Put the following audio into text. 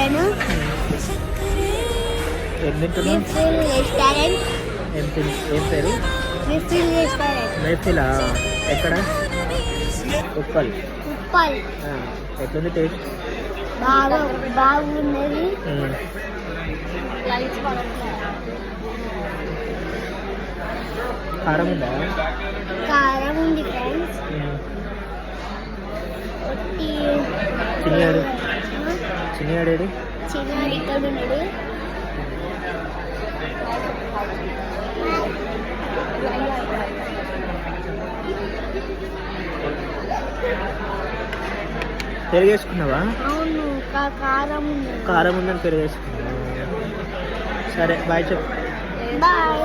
Chicken ఏం తింటున్నావు? Refill restaurant. ఏం పేరు? Refill restaurant. మేఫిలా? ఎక్కడ? ఉప్పల్. ఉప్పల్. ఎట్లుంది టేస్ట్? బాగున్నది. కారం ఉందా? కారం ఉంది ఫ్రెండ్స్. చిన్నయాడు చిన్నయాడేడి? చిన్నయాడు ఇక్కడ ఉన్నది. పెరిగేసుకున్నావా? అవును, కారం ఉంది. కారం ఉందని పెరిగేసుకున్నావా? సరే బాయ్ చెప్పు. బాయ్.